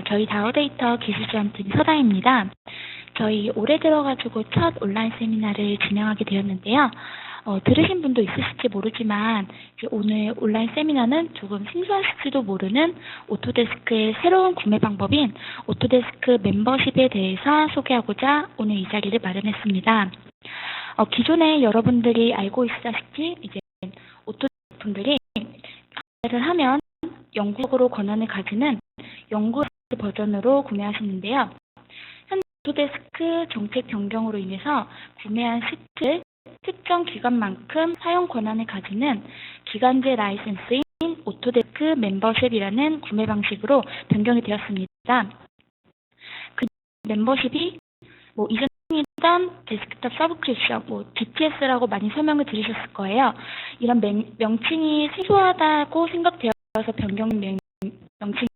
저희 다우데이터 기술지원팀 서다입니다. 저희 올해 들어가지고 첫 온라인 세미나를 진행하게 되었는데요. 들으신 분도 있으실지 모르지만 오늘 온라인 세미나는 조금 생소하실지도 모르는 오토데스크의 새로운 구매 방법인 오토데스크 멤버십에 대해서 소개하고자 오늘 이 자리를 마련했습니다. 기존에 여러분들이 알고 있다시피 이제 오토데스크 분들이 구매를 하면 영구적으로 권한을 가지는 영구 버전으로 구매하시는데요. 현재 오토데스크 정책 변경으로 인해서 구매한 시트 특정 기간만큼 사용 권한을 가지는 기간제 라이센스인 오토데스크 멤버십이라는 구매 방식으로 변경이 되었습니다. 그 멤버십이 이전이던 데스크톱 서브스크립션, DTS라고 많이 설명을 들으셨을 거예요. 이런 명칭이 생소하다고 생각되어서 변경된 명칭.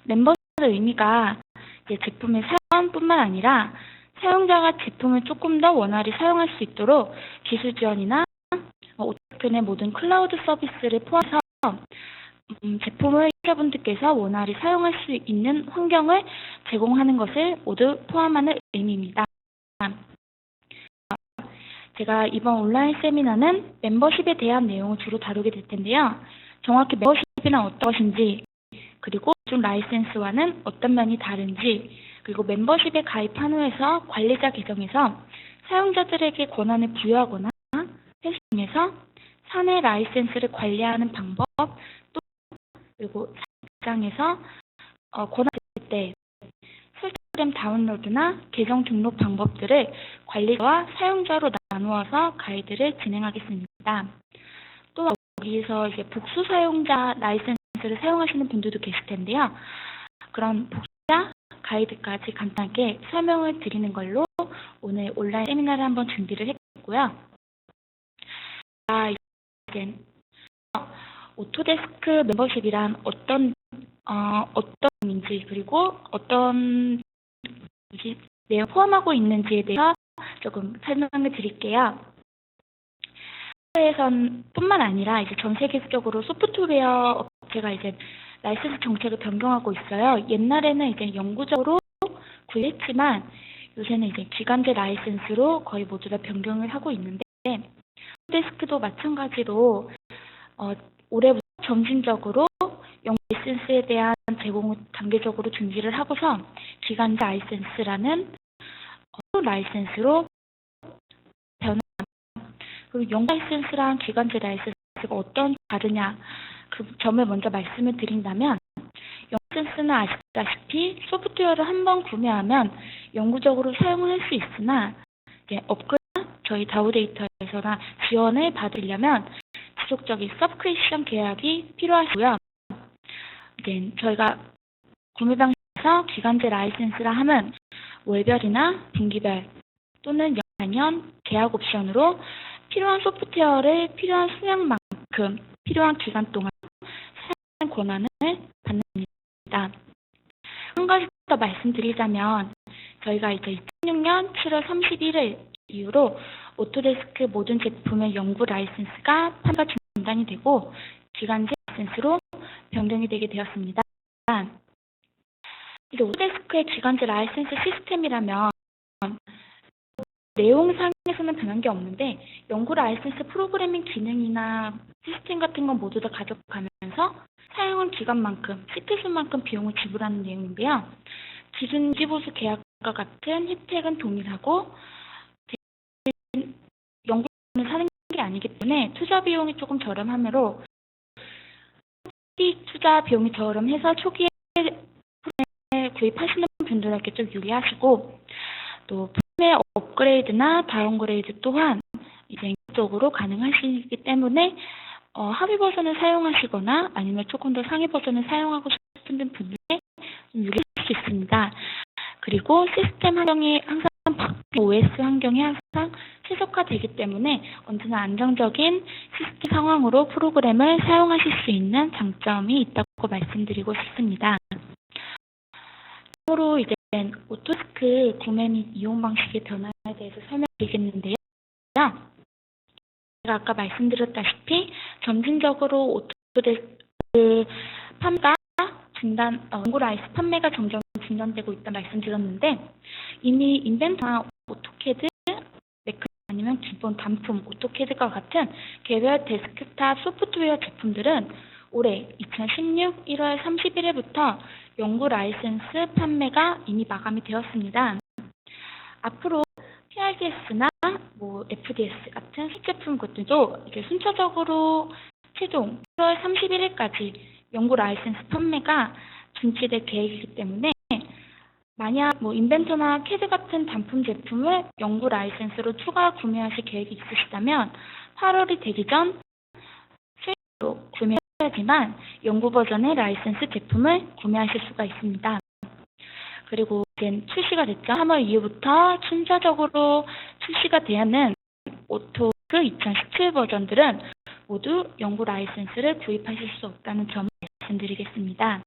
멤버십의 의미가 이제 제품의 사용뿐만 아니라 사용자가 제품을 조금 더 원활히 사용할 수 있도록 기술 지원이나 오토데스크의 모든 클라우드 서비스를 포함해서 제품을 사용자분들께서 원활히 사용할 수 있는 환경을 제공하는 것을 모두 포함하는 의미입니다. 제가 이번 온라인 세미나는 멤버십에 대한 내용을 주로 다루게 될 텐데요. 정확히 멤버십이란 어떤 것인지, 그리고 기존 라이센스와는 어떤 면이 다른지, 그리고 멤버십에 가입한 후에서 관리자 계정에서 사용자들에게 권한을 부여하거나 회수에서 사내 라이센스를 관리하는 방법, 또 그리고 사장에서 권한을 줄 때 프로그램 다운로드나 계정 등록 방법들을 관리자와 사용자로 나누어서 가이드를 진행하겠습니다. 또 여기서 이제 복수 사용자 라이센스를 사용하시는 분들도 계실 텐데요. 그런 복수자 가이드까지 간단하게 설명을 드리는 걸로 오늘 온라인 세미나를 한번 준비를 했고요. 이제 오토데스크 멤버십이란 어떤 의미인지, 그리고 어떤 내용 포함하고 있는지에 대해서 조금 설명을 드릴게요. 해외에선 뿐만 아니라 이제 전 세계적으로 소프트웨어 업체가 이제 라이센스 정책을 변경하고 있어요. 옛날에는 이제 영구적으로 구했지만 요새는 이제 기간제 라이센스로 거의 모두 다 변경을 하고 있는데, 오토데스크도 마찬가지로 올해부터 점진적으로 영구 라이센스에 대한 제공을 단계적으로 준비를 하고서 기간제 라이센스라는 라이센스로 변합니다. 그리고 영구 라이센스랑 기간제 라이센스가 어떤 다르냐, 그 점을 먼저 말씀을 드린다면, 영구 라이센스는 아시다시피 소프트웨어를 한번 구매하면 영구적으로 사용을 할 수 있으나 업그레이드 저희 다우데이터에서나 지원을 받으려면 지속적인 서브스크립션 계약이 필요하시고요. 저희가 구매 방식에서 기간제 라이센스라 하면 월별이나 분기별 또는 연간 계약 옵션으로 필요한 소프트웨어를 필요한 수량만큼 필요한 기간 동안 사용 권한을 받습니다. 한 가지 더 말씀드리자면, 저희가 이제 2016년 7월 31일 이후로 오토데스크 모든 제품의 영구 라이센스가 판매 중단이 되고 기간제 라이센스로 변경이 되게 되었습니다. 이제 오토데스크의 기간제 라이센스 시스템이라면 내용상에서는 변한 게 없는데, 영구 라이센스 프로그래밍 기능이나 시스템 같은 건 모두 다 가져가면서 사용한 기간만큼, 시트수만큼 비용을 지불하는 내용인데요. 기존 유지보수 계약과 같은 혜택은 동일하고 영구를 사는 게 아니기 때문에 투자 비용이 조금 저렴하므로 투자 비용이 저렴해서 초기에 구입하시는 분들에게 좀 유리하시고, 또 판매 업그레이드나 다운그레이드 또한 이제 적으로 가능하시기 때문에 하위 버전을 사용하시거나 아니면 조금 더 상위 버전을 사용하고 싶은 분들에게 좀 유리할 수 있습니다. 그리고 시스템 환경이 항상 OS 환경이 항상 최적화되기 때문에 언제나 안정적인 시스템 상황으로 프로그램을 사용하실 수 있는 장점이 있다고 말씀드리고 싶습니다. 다음으로 이제 오토데스크 구매 및 이용 방식의 변화에 대해서 설명드리겠는데요. 제가 아까 말씀드렸다시피 점진적으로 오토데스크 판매가 연구 라이센스 판매가 점점 중단되고 있다는 말씀드렸는데, 이미 인벤터나 오토캐드, 매크 아니면 기본 단품 오토캐드와 같은 개별 데스크탑 소프트웨어 제품들은 올해 2016 1월 31일부터 연구 라이센스 판매가 이미 마감이 되었습니다. 앞으로 PRDS나 FDS 같은 수제품 것들도 이제 순차적으로 최종 1월 31일까지 연구 라이센스 판매가 중지될 계획이기 때문에, 만약 인벤터나 캐드 같은 단품 제품을 연구 라이센스로 추가 구매하실 계획이 있으시다면 8월이 되기 전 수익으로 구매해야지만 연구 버전의 라이센스 제품을 구매하실 수가 있습니다. 그리고 이제 출시가 됐죠. 3월 이후부터 순차적으로 출시가 되는 오토크 2017 버전들은 모두 연구 라이센스를 구입하실 수 없다는 점을 말씀드리겠습니다.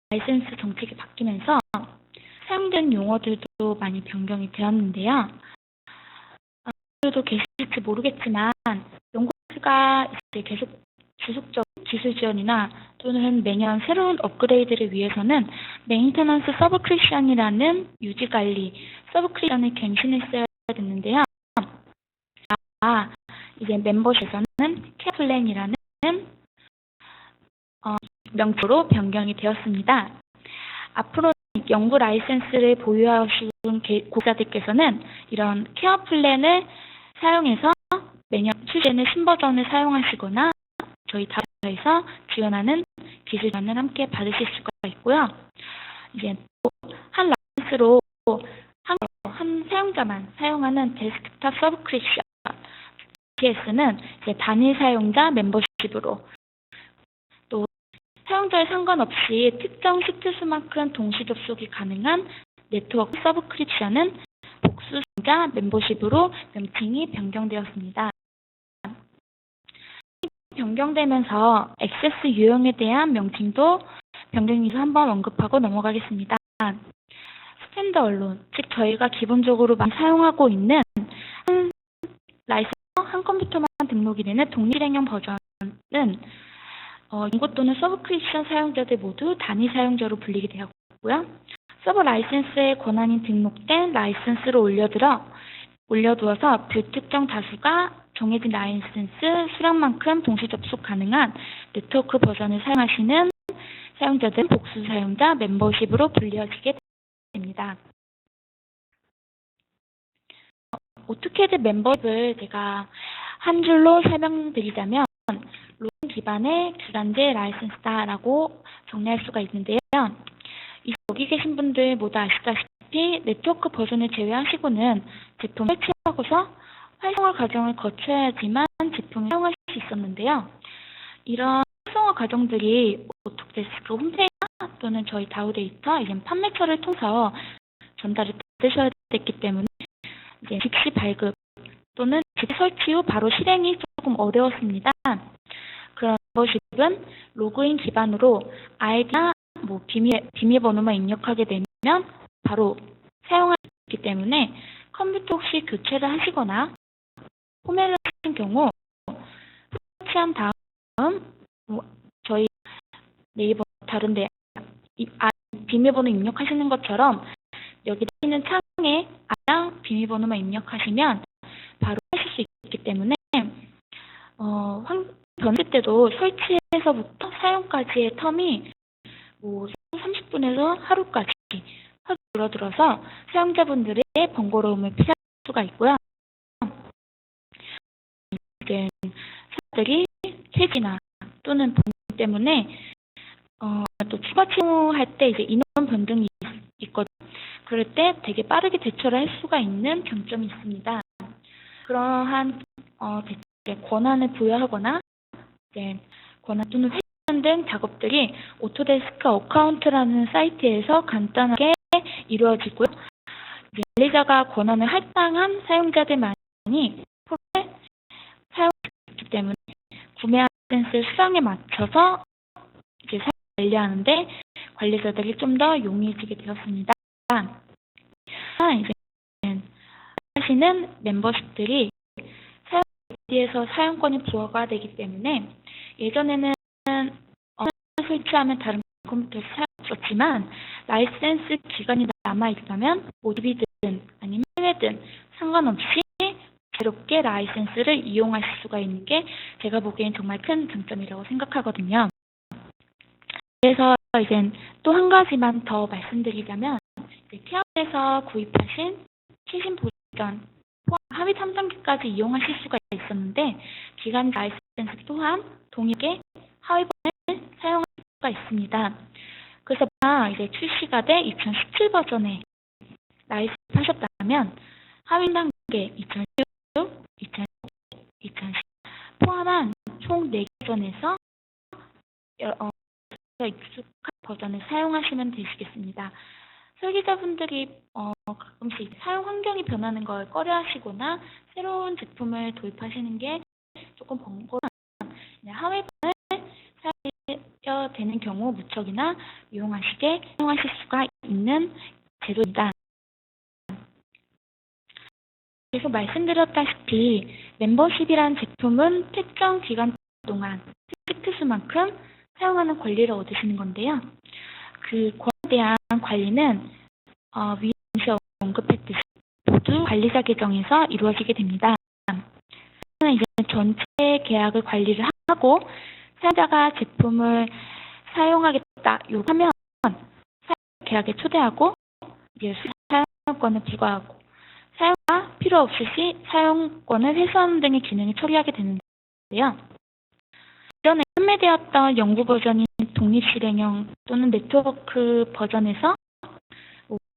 라이센스 정책이 바뀌면서 사용된 용어들도 많이 변경이 되었는데요. 아무래도 계실지 모르겠지만 연구가 이제 계속 지속적 기술 지원이나 또는 매년 새로운 업그레이드를 위해서는 메인테넌스 서브스크립션이라는 유지 관리 서브스크립션을 갱신했어야 됐는데요. 이제 멤버십에서는 케어 플랜이라는 명칭으로 변경이 되었습니다. 앞으로 연구 라이센스를 보유하시는 고객자들께서는 이런 케어 플랜을 사용해서 매년 출시되는 신버전을 사용하시거나 저희 다에서 지원하는 기술 지원을 함께 받으실 수가 있고요. 이제 한 라이센스로 한 사용자만 사용하는 데스크탑 서브스크립션 DS는 이제 단일 사용자 멤버십으로, 또 사용자에 상관없이 특정 시트 수만큼 동시 접속이 가능한 네트워크 서브스크립션은 복수 사용자 멤버십으로 명칭이 변경되었습니다. 변경되면서 액세스 유형에 대한 명칭도 변경해서 한번 언급하고 넘어가겠습니다. 스탠드 언론, 즉 저희가 기본적으로 많이 사용하고 있는 한 라이센스 한 컴퓨터만 등록이 되는 독립행령 버전은 연구 또는 서브스크립션 사용자들 모두 단위 사용자로 불리게 되었고요. 서브 라이센스의 권한이 등록된 라이센스로 올려두어서 불특정 다수가 정해진 라이센스 수량만큼 동시 접속 가능한 네트워크 버전을 사용하시는 사용자들은 복수 사용자 멤버십으로 불려지게 됩니다. 오토캐드 멤버십을 제가 한 줄로 설명드리자면 로그인 기반의 기간제 라이센스다라고 정리할 수가 있는데요. 여기 계신 분들 모두 아시다시피 네트워크 버전을 제외하시고는 제품을 설치하고서 활성화 과정을 거쳐야지만 제품을 사용할 수 있었는데요. 이런 활성화 과정들이 오토데스크 홈페이지 또는 저희 다우 데이터, 이제 판매처를 통해서 전달을 받으셔야 됐기 때문에 이제 즉시 발급 또는 즉시 설치 후 바로 실행이 조금 어려웠습니다. 그런 멤버십은 로그인 기반으로 아이디나 비밀번호만 입력하게 되면 바로 사용할 수 있기 때문에 컴퓨터 혹시 교체를 하시거나 포맷을 하신 경우 설치한 다음 저희 네이버 다른데 비밀번호 입력하시는 것처럼 여기 있는 창에 아이랑 비밀번호만 입력하시면 바로 하실 수 있기 때문에 변질 때도 설치에서부터 사용까지의 텀이 30분에서 하루까지 확 줄어들어서 사용자분들의 번거로움을 피할 수가 있고요. 이제 사람들이 폐지나 또는 번역 때문에 또 추가 채용할 때 이제 인원 변동이 있거든요. 그럴 때 되게 빠르게 대처를 할 수가 있는 장점이 있습니다. 그러한 권한을 부여하거나 권한 또는 회원 등 작업들이 오토데스크 어카운트라는 사이트에서 간단하게 이루어지고요. 관리자가 권한을 할당한 사용자들만이 사용하기 때문에 구매 라이센스 수량에 맞춰서 이제 관리하는데 관리자들이 좀 더 용이해지게 되었습니다. 이제 하시는 멤버십들이 에서 사용권이 부여가 되기 때문에 예전에는 설치하면 다른 컴퓨터에서 사용했었지만 라이센스 기간이 남아있다면 모집이든 아니면 해외든 상관없이 자유롭게 라이센스를 이용하실 수가 있는 게 제가 보기엔 정말 큰 장점이라고 생각하거든요. 그래서 이제 또 한 가지만 더 말씀드리자면 티아에서 구입하신 최신 버전 하위 3단계까지 이용하실 수가 있었는데 기간 라이센스 또한 동일하게 하위 버전을 사용할 수가 있습니다. 그래서 이제 출시가 돼 2017 버전에 라이센스 하셨다면 하위 단계 2016, 2010 포함한 총 4개 버전에서 익숙한 버전을 사용하시면 되시겠습니다. 설계자분들이 가끔씩 사용 환경이 변하는 걸 꺼려하시거나 새로운 제품을 도입하시는 게 조금 번거로운 하위 버전을 사용해야 되는 경우 무척이나 사용하실 수가 있는 제도입니다. 계속 말씀드렸다시피 멤버십이란 제품은 특정 기간 동안 시트 수만큼 사용하는 권리를 얻으시는 건데요. 그 권리에 대한 관리는 위에 언급했듯이 모두 관리자 계정에서 이루어지게 됩니다. 이제 전체 계약을 관리를 하고 사용자가 제품을 사용하겠다 요구하면 계약에 초대하고 이제 사용권을 부과하고 사용자 필요 없을 시 사용권을 훼손 등의 기능을 처리하게 되는데요. 이전에 판매되었던 연구 버전인 독립실행형 또는 네트워크 버전에서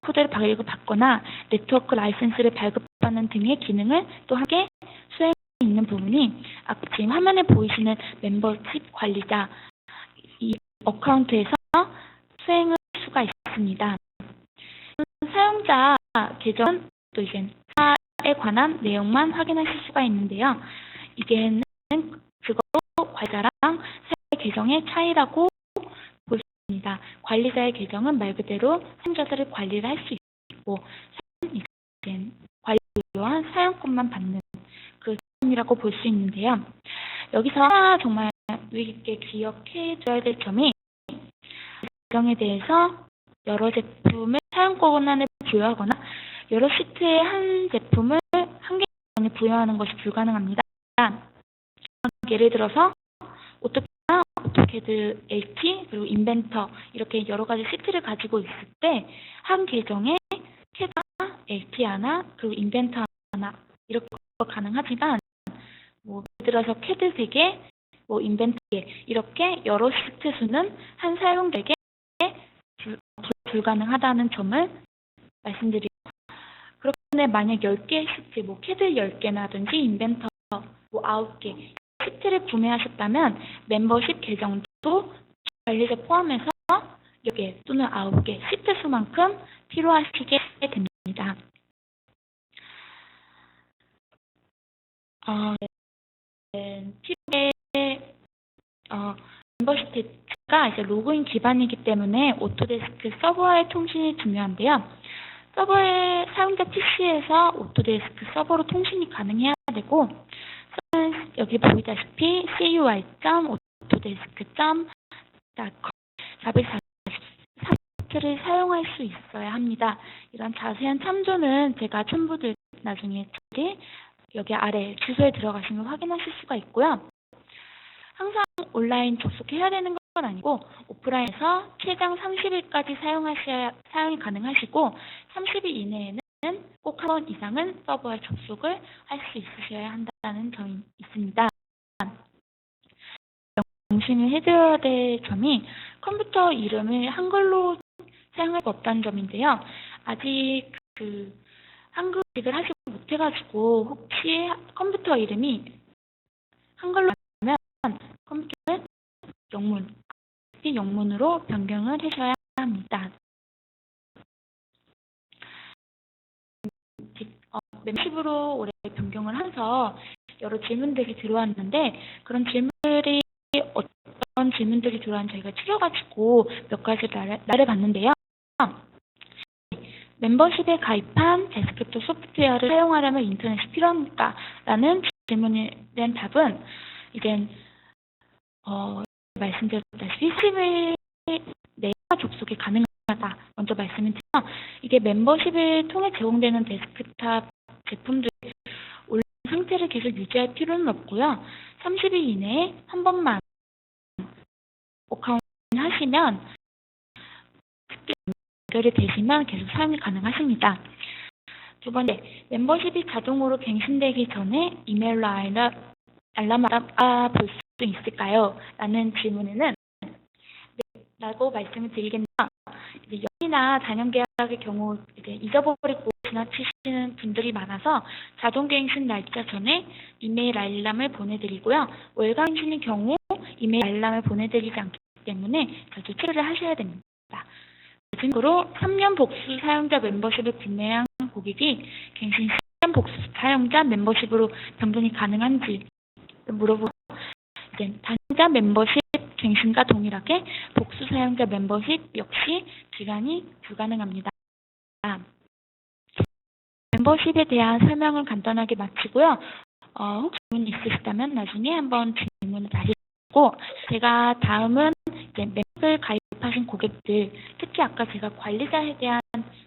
코드를 발급받거나 네트워크 라이센스를 발급하는 등의 기능을 또 함께 수행하고 있는 부분이 아까 지금 화면에 보이시는 멤버십 관리자 이 어카운트에서 수행할 수가 있습니다. 사용자 계정은 또 이제 사에 관한 내용만 확인하실 수가 있는데요. 이게는 그거로 관리자랑 사용자 계정의 차이라고 볼 수 있습니다. 관리자의 계정은 말 그대로 사용자들을 관리를 할 수 있고 사용자는 관리료와 사용권만 받는 그 점이라고 볼 수 있는데요. 여기서 정말 유의 깊게 기억해 줘야 될 점이 계정에 대해서 여러 제품을 사용권한을 부여하거나 여러 시트의 한 제품을 한 개에 부여하는 것이 불가능합니다. 예를 들어서 오토캐드 LT 그리고 인벤터 이렇게 여러 가지 시트를 가지고 있을 때 한 계정에 캐드 LT 하나 그리고 인벤터 하나 이렇게 가능하지만 예를 들어서 캐드 3개, 인벤터 3개 이렇게 여러 시트 수는 한 사용자에게 불가능하다는 점을 말씀드리고 그렇게 만약 10개의 시트, 캐드 10개라든지 인벤터 9개 시트를 구매하셨다면 멤버십 계정도 관리자 포함해서 10개 또는 9개 시트 수만큼 필요하시게 됩니다. 멤버십 대체가 이제 로그인 기반이기 때문에 오토데스크 서버와의 통신이 중요한데요. 서버의 사용자 PC에서 오토데스크 서버로 통신이 가능해야 되고 여기 보이다시피 cui.autodesk.com 444를 사용할 수 있어야 합니다. 이런 자세한 참조는 제가 첨부들 나중에 여기 아래 주소에 들어가시면 확인하실 수가 있고요. 항상 온라인 접속해야 되는 건 아니고 오프라인에서 최장 30일까지 사용이 가능하시고 30일 이내에는 꼭 한 번 이상은 서버에 접속을 할 수 있으셔야 한다는 점이 있습니다. 명심을 해드려야 될 점이 컴퓨터 이름을 한글로 사용할 수 없다는 점인데요. 아직 한글식을 하지 못해가지고 혹시 컴퓨터 이름이 한글로 하면 컴퓨터는 영문으로 변경을 하셔야 합니다. 멤버십으로 올해 변경을 하면서 여러 질문들이 들어왔는데 그런 질문들이 어떤 질문들이 들어왔는지 저희가 추려가지고 몇 가지 나열해봤는데요. 멤버십에 가입한 데스크톱 소프트웨어를 사용하려면 인터넷이 필요합니까? 라는 질문에 대한 답은 이제 말씀드렸다시피 10일 내에 접속이 가능하다. 먼저 말씀을 드리면 이게 멤버십을 통해 제공되는 데스크탑 제품들 온라인 상태를 계속 유지할 필요는 없고요. 30일 이내에 한 번만 어카운트 하시면 연결이 되시면 계속 사용이 가능하십니다. 두 번째, 멤버십이 자동으로 갱신되기 전에 이메일로 알람을 볼 수 있을까요? 라는 질문에는 네, 라고 말씀을 드리겠는데 이제 연이나 단연 계약의 경우 이제 잊어버리고 지나치시는 분들이 많아서 자동 갱신 날짜 전에 이메일 알람을 보내드리고요. 월간 갱신의 경우 이메일 알람을 보내드리지 않기 때문에 자주 체크를 하셔야 됩니다. 마지막으로 3년 복수 사용자 멤버십을 구매한 고객이 갱신 10년 복수 사용자 멤버십으로 변경이 가능한지 물어보고 단자 멤버십 갱신과 동일하게 복수 사용자 멤버십 역시 기간이 불가능합니다. 멤버십에 대한 설명을 간단하게 마치고요. 혹시 질문 있으시다면 나중에 한번 질문을 다시 하고 제가 다음은 이제 멤버십을 가입하신 고객들, 특히 아까 제가 관리자에 대한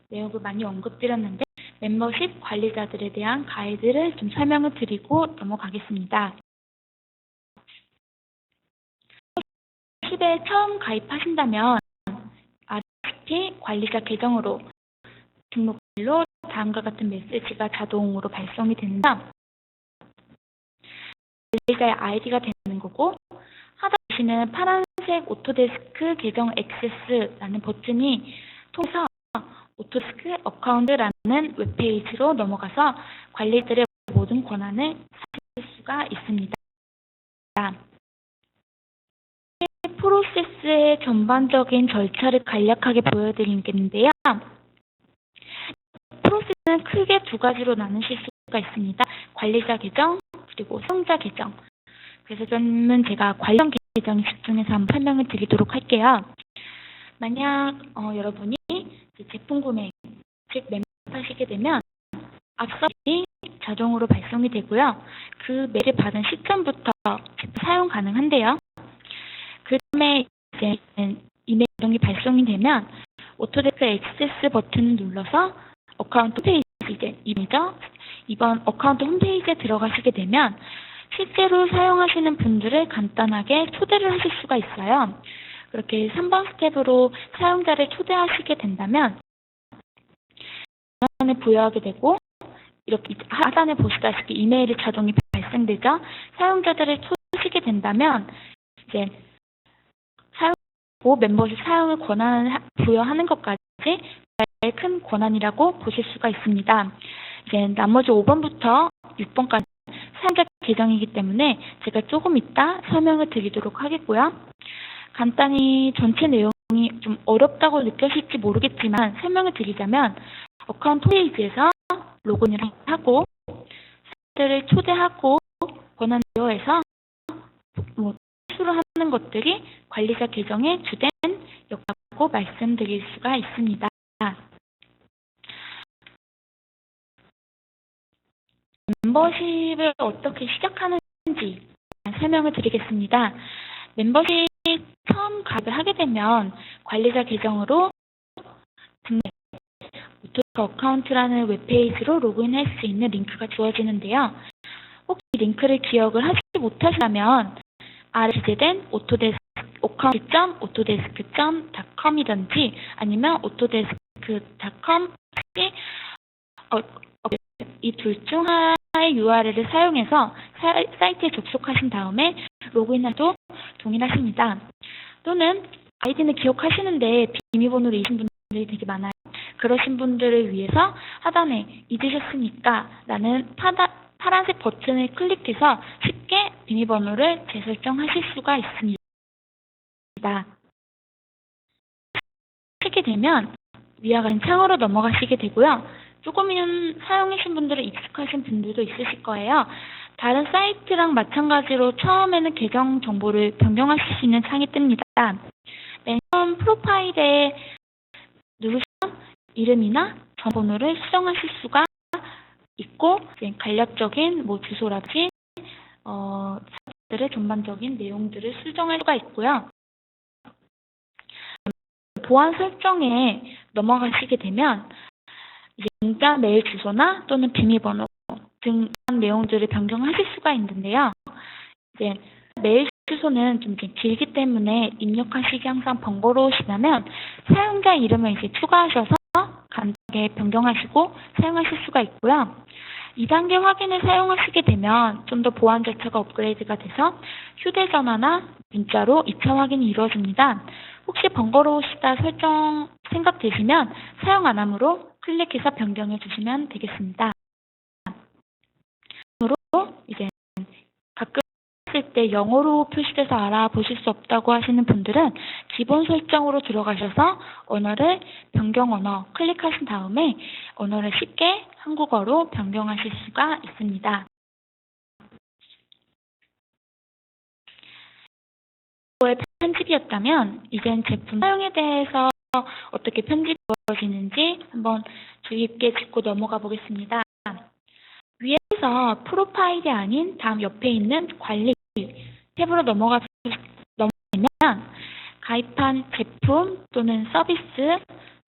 내용을 많이 언급드렸는데 멤버십 관리자들에 대한 가이드를 좀 설명을 드리고 넘어가겠습니다. 멤버십에 처음 가입하신다면 아시다시피 관리자 계정으로 등록일로 다음과 같은 메시지가 자동으로 발송이 된다. 관리자의 아이디가 되는 거고 하단 보시는 파란색 오토데스크 계정 액세스라는 버튼이 통해서 오토데스크 어카운트라는 웹페이지로 넘어가서 관리들의 모든 권한을 사용할 수가 있습니다. 프로세스의 전반적인 절차를 간략하게 보여드리겠는데요. 프로세스는 크게 두 가지로 나누실 수가 있습니다. 관리자 계정 그리고 사용자 계정. 그래서 저는 제가 관련 계정에 집중해서 한번 설명을 드리도록 할게요. 만약 여러분이 제품 구매, 즉 멤버십하시게 되면 앞서 자동으로 발송이 되고요. 그 메일을 받은 시점부터 사용 가능한데요. 그 다음에 이제 이메일 계정이 발송이 되면 오토데스크 액세스 버튼을 눌러서 어카운트 홈페이지 이번 어카운트 홈페이지에 들어가시게 되면 실제로 사용하시는 분들을 간단하게 초대를 하실 수가 있어요. 그렇게 3번 스텝으로 사용자를 초대하시게 된다면 권한을 부여하게 되고 이렇게 하단에 보시다시피 이메일이 자동이 발생되죠. 사용자들을 초대하시게 된다면 이제 사용하고 멤버십 사용을 권한을 부여하는 것까지 제일 큰 권한이라고 보실 수가 있습니다. 이제 나머지 5번부터 6번까지 사용자 계정이기 때문에 제가 조금 이따 설명을 드리도록 하겠고요. 간단히 전체 내용이 좀 어렵다고 느껴질지 모르겠지만 설명을 드리자면 어카운트 홈페이지에서 로그인을 하고 사용자들을 초대하고 권한 부여해서 수로 하는 것들이 관리자 계정의 주된 역할이라고 말씀드릴 수가 있습니다. 멤버십을 어떻게 시작하는지 설명을 드리겠습니다. 멤버십 처음 가입을 하게 되면 관리자 계정으로 오토데스크 어카운트라는 웹페이지로 로그인할 수 있는 링크가 주어지는데요. 혹시 링크를 기억을 하지 못하시다면 아래 기재된 account.autodesk.com이든지 아니면 autodesk.com 이 둘 중 하나의 URL을 사용해서 사이트에 접속하신 다음에 로그인해도 동일하십니다. 또는 아이디는 기억하시는데 비밀번호를 잊으신 분들이 되게 많아요. 그러신 분들을 위해서 하단에 잊으셨으니까 라는 파란색 버튼을 클릭해서 쉽게 비밀번호를 재설정하실 수가 있습니다. 하시게 되면 위와 같은 창으로 넘어가시게 되고요. 조금은 사용하신 분들은 익숙하신 분들도 있으실 거예요. 다른 사이트랑 마찬가지로 처음에는 계정 정보를 변경하실 수 있는 창이 뜹니다. 맨 처음 프로파일에 누르시면 이름이나 전화번호를 수정하실 수가 있고 간략적인 주소라든지 사용자들의 전반적인 내용들을 수정할 수가 있고요. 보안 설정에 넘어가시게 되면 이제 문자, 메일 주소나 또는 비밀번호 등 내용들을 변경하실 수가 있는데요. 이제 메일 주소는 좀 길기 때문에 입력하시기 항상 번거로우시다면 사용자 이름을 이제 추가하셔서 간단하게 변경하시고 사용하실 수가 있고요. 2단계 확인을 사용하시게 되면 좀 더 보안 절차가 업그레이드가 돼서 휴대전화나 문자로 2차 확인이 이루어집니다. 혹시 번거로우시다 설정 생각되시면 사용 안 함으로 클릭해서 변경해 주시면 되겠습니다. 이제 가끔 했을 때 영어로 표시돼서 알아보실 수 없다고 하시는 분들은 기본 설정으로 들어가셔서 언어를 변경 언어 클릭하신 다음에 언어를 쉽게 한국어로 변경하실 수가 있습니다. 편집이었다면 이젠 제품 사용에 대해서 어떻게 편집이 이루어지는지 한번 주의 깊게 짚고 넘어가 보겠습니다. 위에서 프로파일이 아닌 다음 옆에 있는 관리 탭으로 넘어가면 가입한 제품 또는 서비스,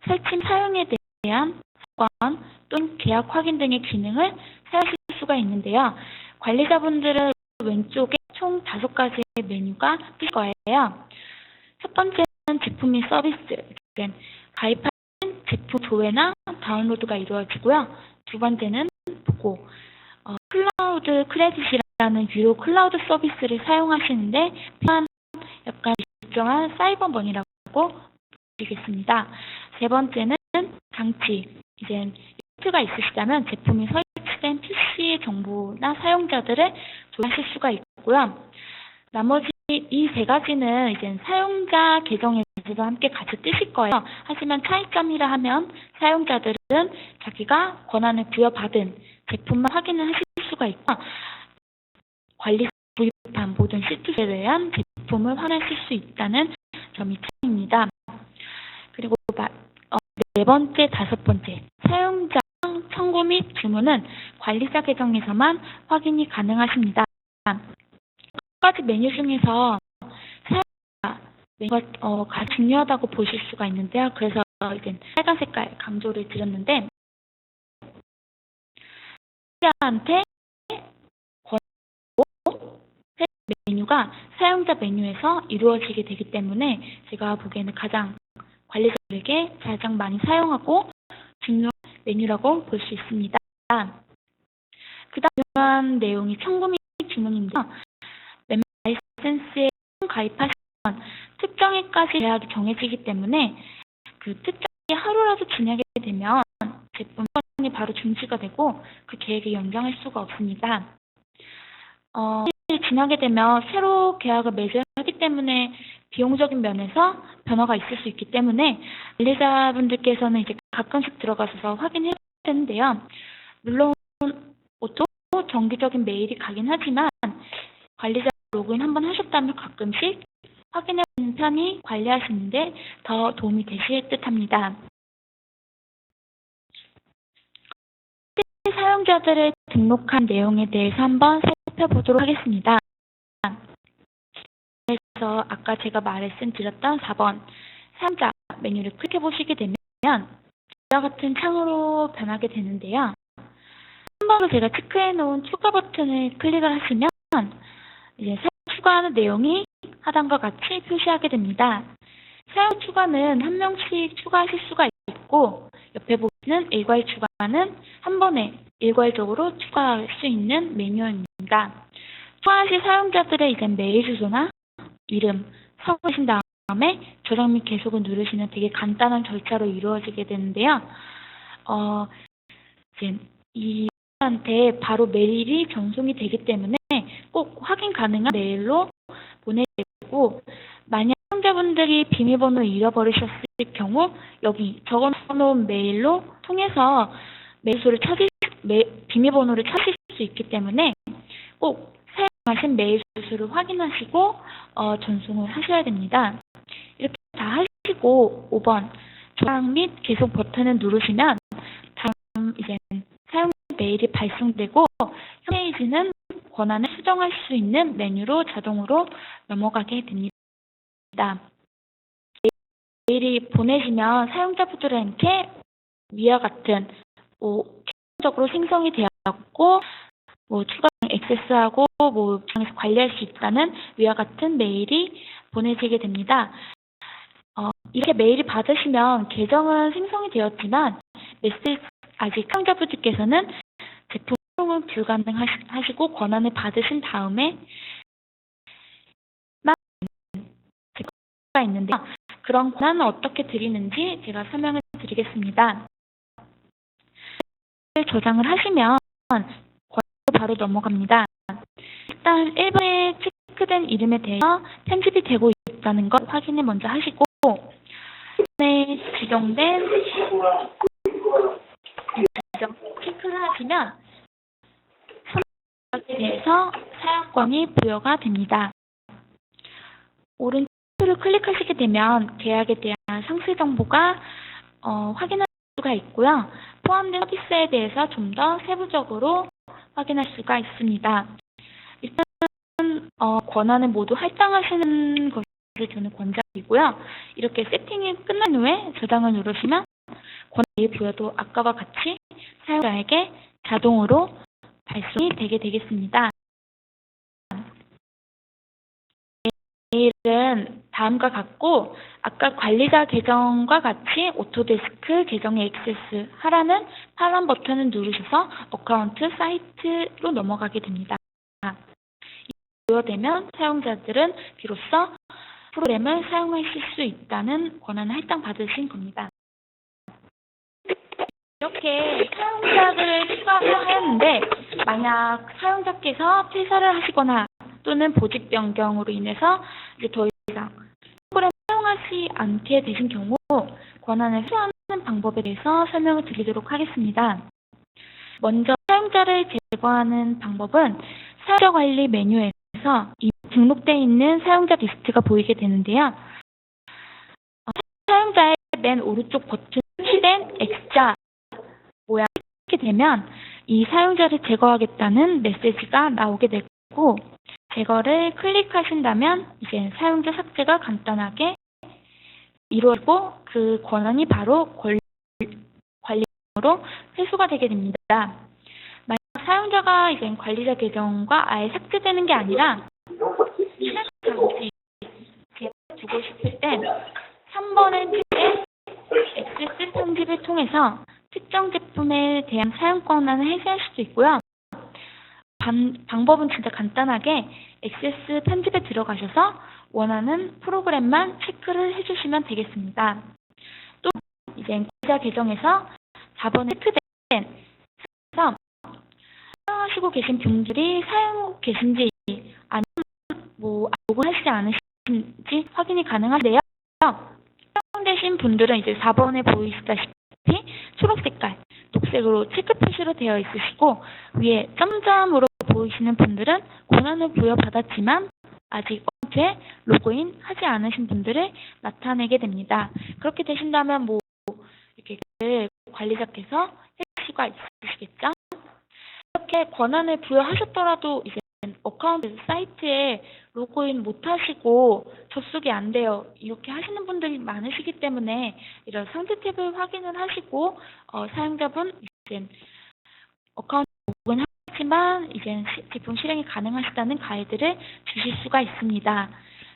설치 사용에 대한 권 또는 계약 확인 등의 기능을 사용하실 수가 있는데요. 관리자분들은 왼쪽에 총 5가지의 메뉴가 뜨실 거예요. 첫 번째는 제품 및 서비스, 가입한 제품 조회나 다운로드가 이루어지고요. 두 번째는 보고, 클라우드 크레딧이라는 유료 클라우드 서비스를 사용하시는데 필요한 약간 일정한 사이버머니라고 보시겠습니다. 세 번째는 장치, 이제 포트가 있으시다면 제품이 설치된 PC 정보나 사용자들을 조회하실 수가 있고요. 나머지 이 3가지는 이제 사용자 계정에서도 함께 같이 뜨실 거예요. 하지만 차이점이라 하면 사용자들은 자기가 권한을 부여받은 제품만 확인을 하실 수가 있고 관리자 구입한 모든 시트에 대한 제품을 확인하실 수 있다는 점이 차이입니다. 그리고 4번째, 5번째 사용자 청구 및 주문은 관리자 계정에서만 확인이 가능하십니다. 가지 메뉴 중에서 사용자 메뉴가 가장 중요하다고 보실 수가 있는데요. 그래서 이제 빨간 색깔 강조를 드렸는데 사용자한테 메뉴가 사용자 메뉴에서 이루어지게 되기 때문에 제가 보기에는 가장 관리자들에게 가장 많이 사용하고 중요한 메뉴라고 볼 수 있습니다. 그 다음 중요한 내용이 청구 및 주문인데요. 라이센스에 가입하시면 특정 해까지 계약이 정해지기 때문에 그 특정이 하루라도 지나게 되면 제품 이 바로 중지가 되고 그 계획에 연장할 수가 없습니다. 지나게 되면 새로 계약을 맺어야 하기 때문에 비용적인 면에서 변화가 있을 수 있기 때문에 관리자분들께서는 이제 가끔씩 들어가셔서 확인해야 되는데요. 물론 오토 정기적인 메일이 가긴 하지만 관리자 로그인 한번 하셨다면 가끔씩 확인해보는 편이 관리하시는데 더 도움이 되실 듯합니다. 사용자들의 등록한 내용에 대해서 한번 살펴보도록 하겠습니다. 그래서 아까 제가 말씀드렸던 4번 사용자 메뉴를 클릭해 보시게 되면 이와 같은 창으로 변하게 되는데요. 한 번으로 제가 체크해 놓은 추가 버튼을 클릭을 하시면 이제 추가하는 내용이 하단과 같이 표시하게 됩니다. 사용 추가는 한 명씩 추가하실 수가 있고 옆에 보시는 일괄 추가는 한 번에 일괄적으로 추가할 수 있는 메뉴입니다. 추가하실 사용자들의 이제 메일 주소나 이름 적으신 다음에 저장 및 계속을 누르시는 되게 간단한 절차로 이루어지게 되는데요. 이제 이한테 바로 메일이 전송이 되기 때문에 꼭 확인 가능한 메일로 보내고 만약 사용자분들이 비밀번호를 잃어버리셨을 경우 여기 적어놓은 메일로 통해서 비밀번호를 찾으실 수 있기 때문에 꼭 사용하신 메일 주소를 확인하시고 전송을 하셔야 됩니다. 이렇게 다 하시고 5번 저장 및 계속 버튼을 누르시면 다음 이제 사용 메일이 발송되고 홈페이지는 권한을 수정할 수 있는 메뉴로 자동으로 넘어가게 됩니다. 메일이 보내지면 사용자분들한테 위와 같은 최종적으로 생성이 되었고 추가 액세스하고 방에서 관리할 수 있다는 위와 같은 메일이 보내지게 됩니다. 이렇게 메일이 받으시면 계정은 생성이 되었지만 아직 사용자분들께서는 제품 사용은 불가능하시고 권한을 받으신 다음에 가 있는데 그런 권한을 어떻게 드리는지 제가 설명을 드리겠습니다. 저장을 하시면 권한으로 바로 넘어갑니다. 일단 1번에 체크된 이름에 대해서 편집이 되고 있다는 것 확인을 먼저 하시고 지정된 체크를 하시면 선택에 대해서 사용권이 부여가 됩니다. 오른쪽을 클릭하시게 되면 계약에 대한 상세 정보가 확인할 수가 있고요. 포함된 서비스에 대해서 좀 더 세부적으로 확인할 수가 있습니다. 일단 권한을 모두 할당하시는 것을 저는 권장드리고요. 이렇게 세팅이 끝난 후에 저장을 누르시면 권한의 부여도 아까와 같이 사용자에게 자동으로 발송이 되게 되겠습니다. 메일은 다음과 같고 아까 관리자 계정과 같이 오토데스크 계정에 액세스 하라는 파란 버튼을 누르셔서 어카운트 사이트로 넘어가게 됩니다. 부여되면 사용자들은 비로소 프로그램을 사용하실 수 있다는 권한을 할당받으신 겁니다. 이렇게 사용자를 추가하였는데 만약 사용자께서 퇴사를 하시거나 또는 보직 변경으로 인해서 이제 더 이상 프로그램을 사용하지 않게 되신 경우 권한을 해소하는 방법에 대해서 설명을 드리도록 하겠습니다. 먼저 사용자를 제거하는 방법은 사용자 관리 메뉴에서 등록되어 있는 사용자 리스트가 보이게 되는데요. 사용자의 맨 오른쪽 버튼 표시된 X자 모양을 클릭하게 되면 이 사용자를 제거하겠다는 메시지가 나오게 되고 제거를 클릭하신다면 이제 사용자 삭제가 간단하게 이루어지고 그 권한이 바로 관리자로 회수가 되게 됩니다. 만약 사용자가 이제 관리자 계정과 아예 삭제되는 게 아니라 잠시 두고 싶을 땐 3번의 액세스 편집을 통해서 특정 제품에 대한 사용 권한을 해제할 수도 있고요. 방법은 진짜 간단하게 액세스 편집에 들어가셔서 원하는 프로그램만 체크를 해주시면 되겠습니다. 또 이제 관리자 계정에서 4번에 체크된 사용하시고 계신 분들이 사용하고 계신지 아니면 로그하시지 않으신지 확인이 가능한데요. 사용되신 분들은 이제 4번에 보이시다시피 초록 색깔, 녹색으로 체크 표시로 되어 있으시고 위에 점점으로 보이시는 분들은 권한을 부여받았지만 아직 언제 로그인 하지 않으신 분들을 나타내게 됩니다. 그렇게 되신다면 이렇게 관리자께서 해줄 수가 있으시겠죠? 이렇게 권한을 부여하셨더라도 이제 어카운트 사이트에 로그인 못하시고 접속이 안 돼요. 이렇게 하시는 분들이 많으시기 때문에 이런 상세 탭을 확인을 하시고 사용자분 이제 어카운트 로그인 하지만 이제 제품 실행이 가능하시다는 가이드를 주실 수가 있습니다.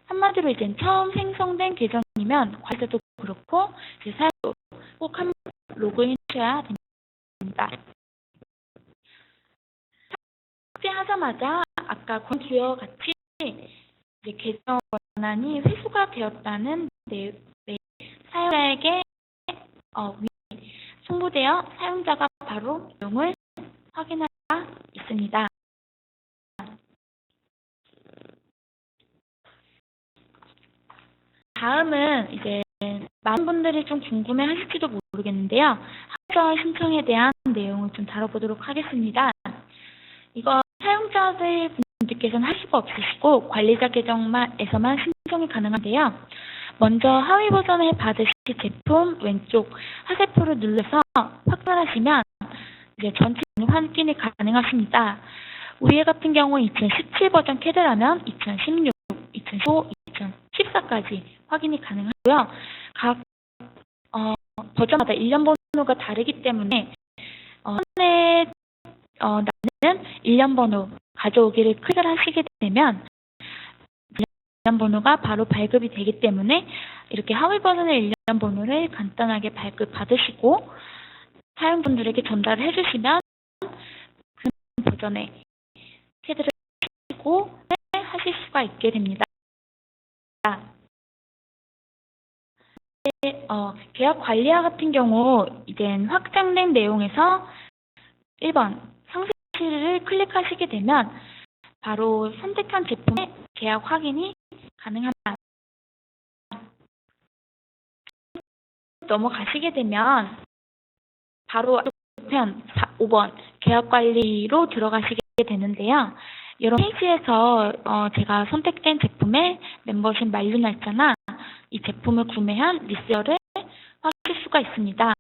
한마디로 이제 처음 생성된 계정이면 관리자도 그렇고 이제 사용자도 꼭 한번 로그인 하셔야 됩니다. 삭제하자마자 아까 권부여 같이 이제 계정 권한이 회수가 되었다는 사용자에게 송부되어 사용자가 바로 내용을 확인할 수가 있습니다. 다음은 이제 많은 분들이 좀 궁금해하실지도 모르겠는데요. 합자 신청에 대한 내용을 좀 다뤄보도록 하겠습니다. 이거 사용자들 분들께서는 할 수가 없으시고 관리자 계정에서만 신청이 가능한데요. 먼저 하위 버전을 받으실 제품 왼쪽 화살표를 눌러서 확인하시면 이제 전체 확인이 가능하십니다. 우리 같은 경우 2017 버전 캐드라면 2016, 2015, 2014까지 확인이 가능하고요. 각 버전마다 1년 번호가 다르기 때문에 나는 1년 번호 가져오기를 클릭을 하시게 되면 1년 번호가 바로 발급이 되기 때문에 이렇게 하위 버전의 1년 번호를 간단하게 발급 받으시고 사용자분들에게 전달을 해주시면 그 버전의 캐드를 하시고 하실 수가 있게 됩니다. 계약 관리와 같은 경우 이제 확장된 내용에서 1번 상세를 클릭하시게 되면 바로 선택한 제품의 계약 확인이 가능합니다. 넘어가시게 되면 바로 5번 계약 관리로 들어가시게 되는데요. 이런 페이지에서 제가 선택된 제품의 멤버십 만료 날짜나 이 제품을 구매한 리셀러를 확인할 수가 있습니다.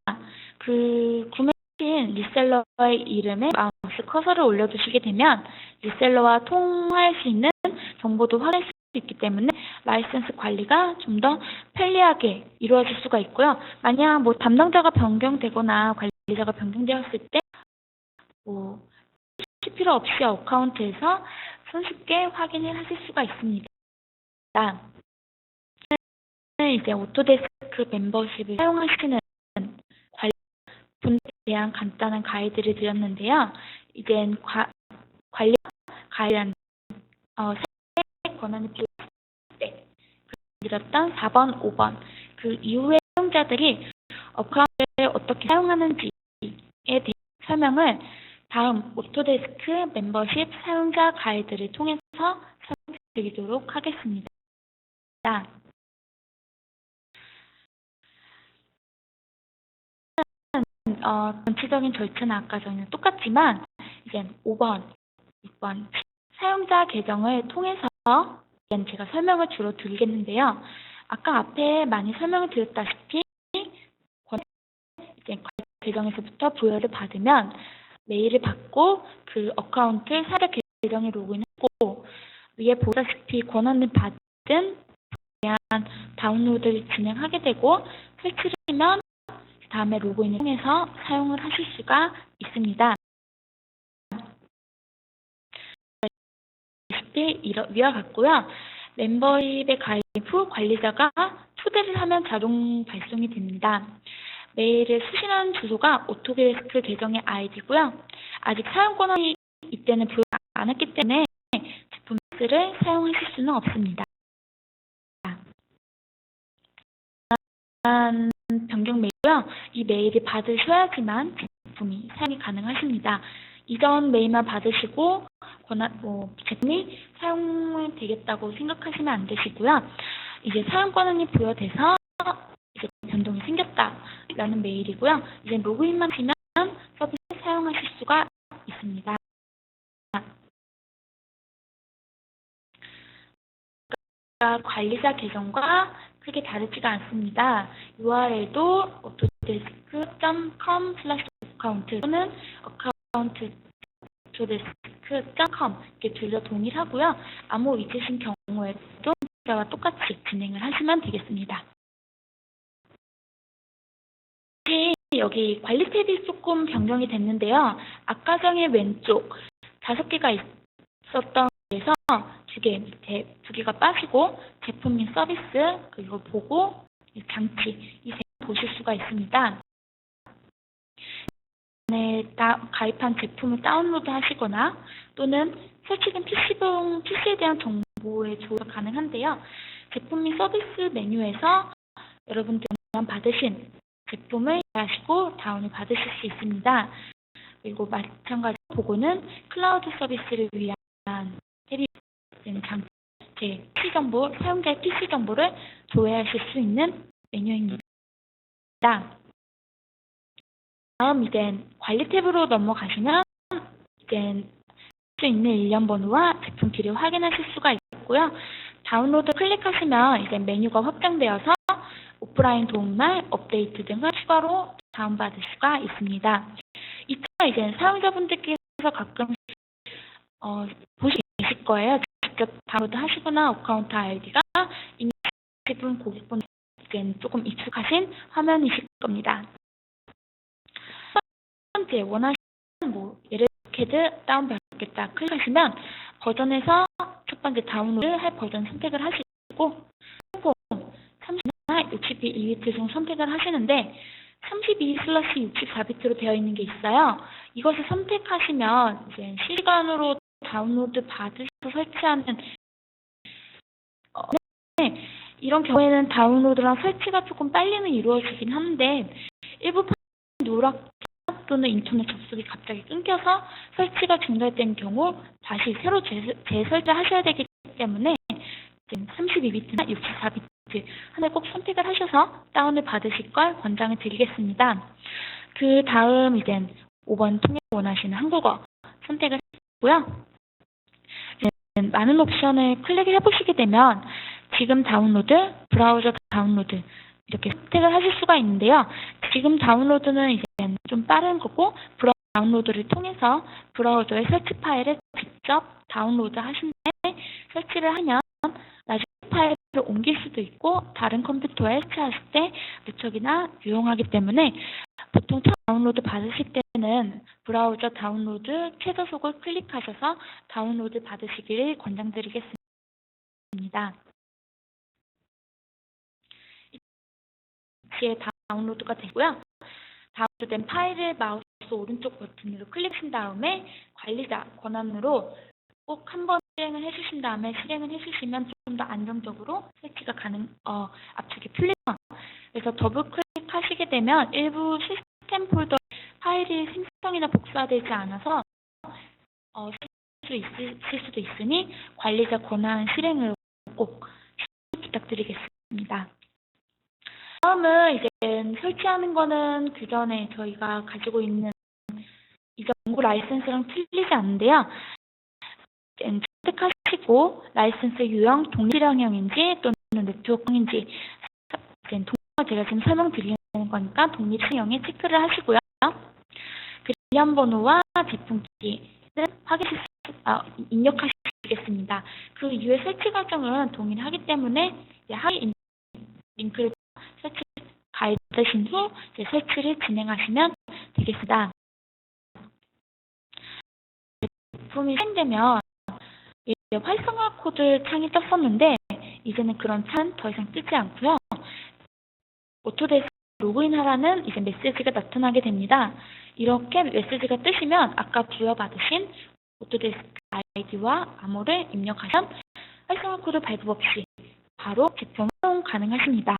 그 구매하신 리셀러의 이름에 마우스 커서를 올려주시게 되면 리셀러와 통화할 수 있는 정보도 확인할 수 있기 때문에 라이센스 관리가 좀 더 편리하게 이루어질 수가 있고요. 만약 담당자가 변경되거나 관리자가 변경되었을 때 필요 없이 어카운트에서 손쉽게 확인을 하실 수가 있습니다. 이제 오토데스크 멤버십을 사용하시는 관리분에 대한 간단한 가이드를 드렸는데요. 이젠 관리한 사용 권한이 필요할 때 드렸던 4번, 5번 그 이후에 사용자들이 어카운트를 어떻게 사용하는지에 대한 설명을 다음 오토데스크 멤버십 사용자 가이드를 통해서 설명드리도록 하겠습니다. 전체적인 절차는 아까 전에 똑같지만 이제 5번, 6번 사용자 계정을 통해서 제가 설명을 주로 드리겠는데요. 아까 앞에 많이 설명을 드렸다시피 이제 계정에서부터 부여를 받으면 메일을 받고 그 어카운트 사용자 계정에 로그인하고 위에 보다시피 권한을 받은 대한 다운로드를 진행하게 되고 설치하면 다음에 로그인을 통해서 사용을 하실 수가 있습니다. 위와 같고요. 멤버십에 가입 후 관리자가 초대를 하면 자동 발송이 됩니다. 메일을 수신한 주소가 오토데스크 계정의 아이디고요. 아직 사용 권한이 이때는 부여 안 했기 때문에 제품을 사용하실 수는 없습니다. 변경 메일이고요. 이 메일을 받으셔야지만 제품이 사용이 가능하십니다. 이전 메일만 받으시고 제품이 사용이 되겠다고 생각하시면 안 되시고요. 이제 사용 권한이 부여돼서 이제 변동이 생겼다라는 메일이고요. 이제 로그인만 하시면 서비스를 사용하실 수가 있습니다. 관리자 계정과 크게 다르지가 않습니다. URL도 autodesk.com/account 또는 account.autodesk.com 이렇게 둘 다 동일하고요. 아무 잊으신 경우에도 저와 똑같이 진행을 하시면 되겠습니다. 여기 관리 탭이 조금 변경이 됐는데요. 아까 전에 왼쪽 5개가 있었던 데서 2개 밑에 2개가 빠지고 제품 및 서비스 그리고 보고 장치 이 세 개 보실 수가 있습니다. 가입한 제품을 다운로드 하시거나 또는 설치된 PC에 대한 정보의 조회가 가능한데요. 제품 및 서비스 메뉴에서 여러분들이 받으신 제품을 하시고 다운을 받으실 수 있습니다. 그리고 마찬가지로 보고는 클라우드 서비스를 위한 탭이 장치, PC 정보, 사용자의 PC 정보를 조회하실 수 있는 메뉴입니다. 다음 이제 관리 탭으로 넘어가시면 이제 수 있는 1년 번호와 제품키를 확인하실 수가 있고요. 다운로드 클릭하시면 이제 메뉴가 확장되어서 오프라인 도움말, 업데이트 등을 추가로 다운받을 수가 있습니다. 이차 이제 사용자분들께서 가끔 보실 수 있을 거예요. 직접 다운로드 하시거나 어카운트 아이디가 인식분 고객분 조금 익숙하신 화면이실 겁니다. 첫 번째, 원하시는 예를 들어 캐드 다운받겠다 클릭하시면 버전에서 첫 번째 다운로드 할 버전 선택을 하시고 30이나 62비트 중 선택을 하시는데 32/64비트로 되어 있는 게 있어요. 이것을 선택하시면 이제 실시간으로 다운로드 받으셔서 설치하는 이런 경우에는 다운로드랑 설치가 조금 빨리는 이루어지긴 하는데 일부 누락 또는 인터넷 접속이 갑자기 끊겨서 설치가 중단된 경우 다시 새로 재설치하셔야 되기 때문에 32비트나 64비트 하나를 꼭 선택을 하셔서 다운을 받으실 걸 권장을 드리겠습니다. 그 다음 이제 5번 통역 원하시는 한국어 선택을 했고요. 많은 옵션을 클릭을 해보시게 되면 지금 다운로드, 브라우저 다운로드 이렇게 선택을 하실 수가 있는데요. 지금 다운로드는 이제 좀 빠른 거고 다운로드를 통해서 브라우저의 설치 파일을 직접 다운로드 하신 뒤에 설치를 하면 나중에 파일을 옮길 수도 있고 다른 컴퓨터에 설치하실 때 무척이나 유용하기 때문에 보통 다운로드 받으실 때는 브라우저 다운로드 최저속을 클릭하셔서 다운로드 받으시기를 권장드리겠습니다. 이제 다운로드가 되고요. 다운로드된 파일을 마우스 오른쪽 버튼으로 클릭하신 다음에 관리자 권한으로 꼭 한번 실행을 해주신 다음에 실행을 해주시면 좀 더 안정적으로 설치가 압축이 풀리죠. 그래서 더블 클릭하시게 되면 일부 시스템 폴더 파일이 생성이나 복사되지 않아서 있을 수도 있으니 관리자 권한 실행을 꼭 부탁드리겠습니다. 다음은 이제 설치하는 거는 그 전에 저희가 가지고 있는 이전 연구 라이센스랑 틀리지 않는데요. 선택하시고 라이센스 유형 독립실행형인지 또는 네트워크형인지 제가 지금 설명드리는 거니까 독립실행형에 체크를 하시고요. 그 일련번호와 제품키는 입력하시겠습니다. 그 이후에 설치 과정은 동일하기 때문에 하위 링크를 설치 가입되신 후 설치를 진행하시면 되겠습니다. 제품이 실행되면 활성화 코드 창이 떴었는데 이제는 그런 창은 더 이상 뜨지 않고요. 오토데스크 로그인하라는 이제 메시지가 나타나게 됩니다. 이렇게 메시지가 뜨시면 아까 부여받으신 오토데스크 아이디와 암호를 입력하시면 활성화 코드 발급 없이 바로 제품 사용 가능하십니다.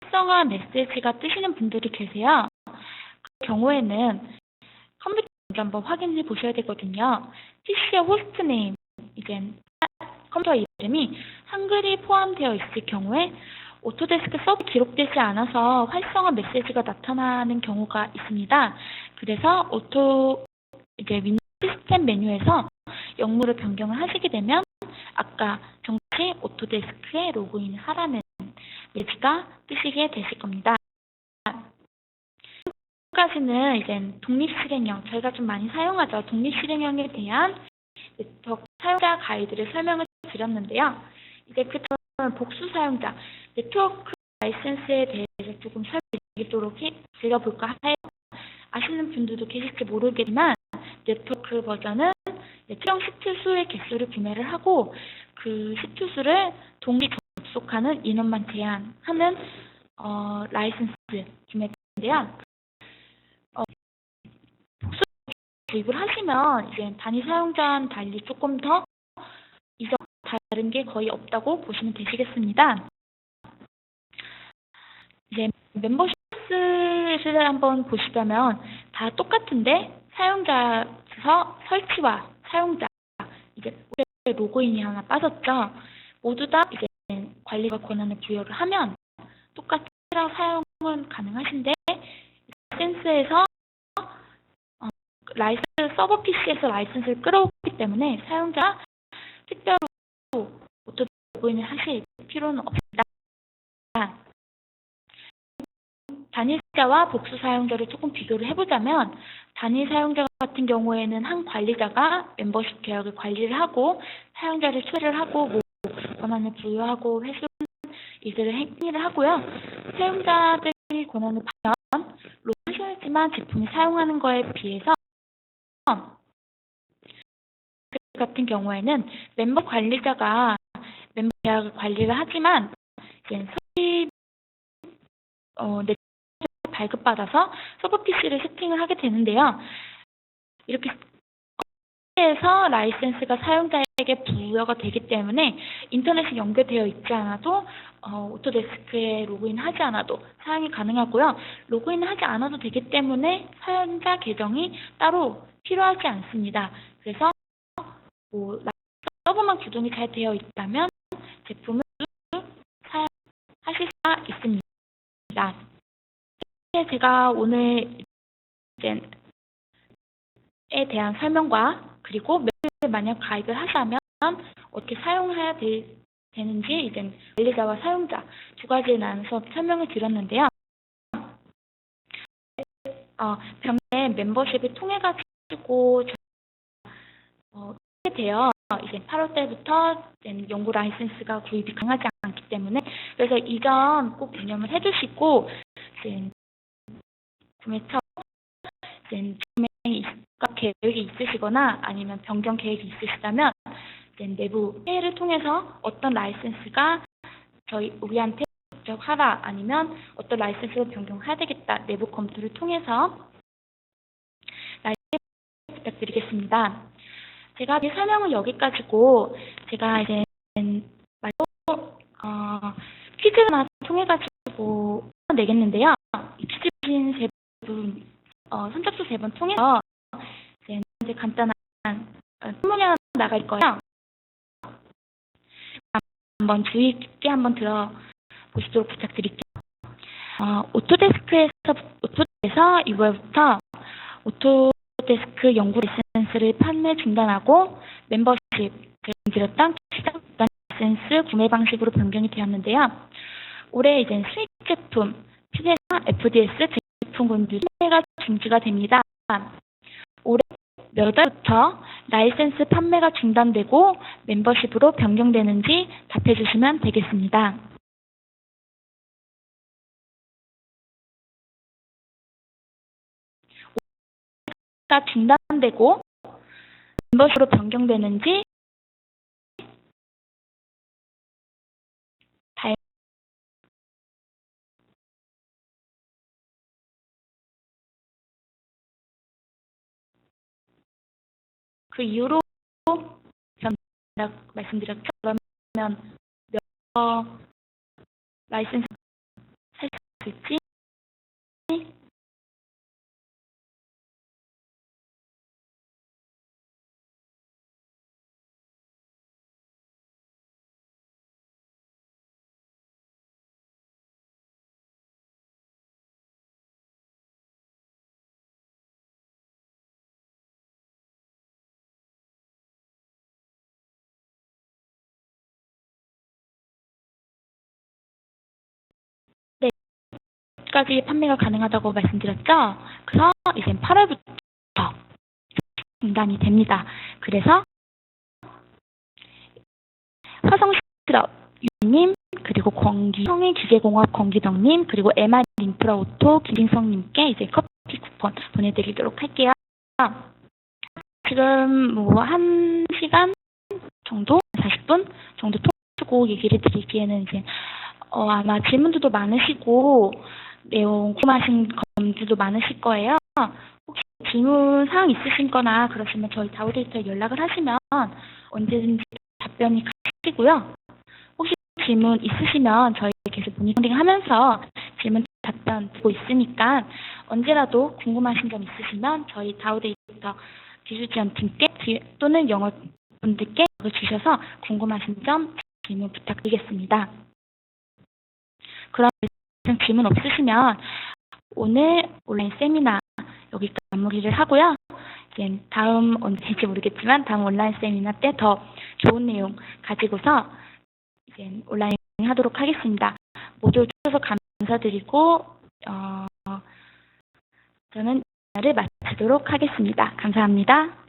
활성화 메시지가 뜨시는 분들이 계세요. 그 경우에는 컴퓨터 먼저 한번 확인해 보셔야 되거든요. PC의 호스트네임, 이제 컴퓨터 이름이 한글이 포함되어 있을 경우에 오토데스크 서버 기록되지 않아서 활성화 메시지가 나타나는 경우가 있습니다. 그래서 윈도우 시스템 메뉴에서 역무를 변경을 하시게 되면 아까 정시 오토데스크에 로그인 하라는 메시지가 뜨시게 되실 겁니다. 까지는 이제 독립실행형, 저희가 좀 많이 사용하죠. 독립실행형에 대한 네트워크 사용자 가이드를 설명을 드렸는데요. 이제 그 다음 복수 사용자, 네트워크 라이센스에 대해서 조금 설명드리도록 드려볼까 해요. 아시는 분들도 계실지 모르겠지만 네트워크 버전은 특정 시트수의 개수를 구매를 하고 그 시트수를 동시 접속하는 인원만 제한하는 라이센스 구매인데요. 복수 구입을 하시면 이제 단위 사용자와는 달리 조금 더 이전 다른 게 거의 없다고 보시면 되시겠습니다. 이제 멤버십을 한번 보시자면 다 똑같은데 사용자에서 설치와 사용자 이제 로그인이 하나 빠졌죠. 모두 다 이제 관리가 권한을 부여를 하면 똑같이 사용은 가능하신데 라이센스에서 서버 PC에서 라이센스를 끌어오기 때문에 사용자 특별히 오토 로그인을 하실 필요는 없습니다. 단일자와 복수 사용자를 조금 비교를 해보자면 단일 사용자 같은 경우에는 한 관리자가 멤버십 계약을 관리를 하고 사용자를 초대를 하고 권한을 부여하고 회수 이들을 행위를 하고요. 사용자들이 권한을 받으면 로션이지만 제품을 사용하는 거에 비해서 같은 경우에는 멤버 관리자가 멤버 계약을 관리를 하지만 이제 발급받아서 서버 PC를 세팅을 하게 되는데요. 이렇게 해서 라이센스가 사용자에게 부여가 되기 때문에 인터넷이 연결되어 있지 않아도 오토데스크에 로그인하지 않아도 사용이 가능하고요. 로그인을 하지 않아도 되기 때문에 사용자 계정이 따로 필요하지 않습니다. 그래서 서버만 구동이 잘 되어 있다면 제품을 사용하실 수가 있습니다. 제가 오늘 에 대한 설명과 그리고 만약 가입을 하자면 어떻게 사용해야 되는지 이제 관리자와 사용자 두 가지에 나눠서 설명을 드렸는데요. 병의 멤버십을 통해 가지고 되어 이제 8월 때부터 연구 라이센스가 구입이 가능하지 않기 때문에 그래서 이 점 꼭 유념을 해주시고 구매 처 계획이 있으시거나 아니면 변경 계획이 있으시다면 내부 회의를 통해서 어떤 라이센스가 우리한테 적하라 아니면 어떤 라이센스로 변경해야 되겠다 내부 검토를 통해서 라이센스 부탁드리겠습니다. 제가 이 설명은 여기까지고 제가 이제 퀴즈를 하나 통해 가지고 내겠는데요. 이 퀴즈 주신 세 분 선착순 3번 통해서 이제 간단한 설문이 하나 나갈 거예요. 한번 주의 깊게 한번 들어보시도록 부탁드릴게요. 오토데스크에서 2월부터 오토데스크 연구 라이센스를 판매 중단하고 멤버십 드렸던 시장 라이센스 구매 방식으로 변경이 되었는데요. 올해 이제 수익 제품 PDS나 FDS 제품군들 판매가 중지가 됩니다. 올해 몇 월부터 라이센스 판매가 중단되고 멤버십으로 변경되는지 답해 주시면 되겠습니다. 가 중단되고 멤버십으로 변경되는지 그 이후로 말씀드렸죠. 그러면 몇 라이센스 살 수 있을지 까지 판매가 가능하다고 말씀드렸죠. 그래서 이제 8월부터 중단이 됩니다. 그래서 화성실업 유님 그리고 성인기계공업 권기덕님 그리고 MR 인프라오토 김진성님께 이제 커피 쿠폰 보내드리도록 할게요. 지금 1시간 정도 40분 정도 통하고 얘기를 드리기에는 이제 아마 질문들도 많으시고 내용 궁금하신 점들도 많으실 거예요. 혹시 질문 사항 있으신 거나 그러시면 저희 다우데이터에 연락을 하시면 언제든지 답변이 가시고요. 혹시 질문 있으시면 저희 계속 모니터링 하면서 질문 답변 두고 있으니까 언제라도 궁금하신 점 있으시면 저희 다우데이터 기술지원팀께 또는 영어분들께 주셔서 궁금하신 점 질문 부탁드리겠습니다. 그럼 질문 없으시면 오늘 온라인 세미나 여기까지 마무리를 하고요. 이제 다음 언제인지 모르겠지만 다음 온라인 세미나 때 더 좋은 내용 가지고서 이제 온라인 하도록 하겠습니다. 모두 오셔서 감사드리고 저는 말을 마치도록 하겠습니다. 감사합니다.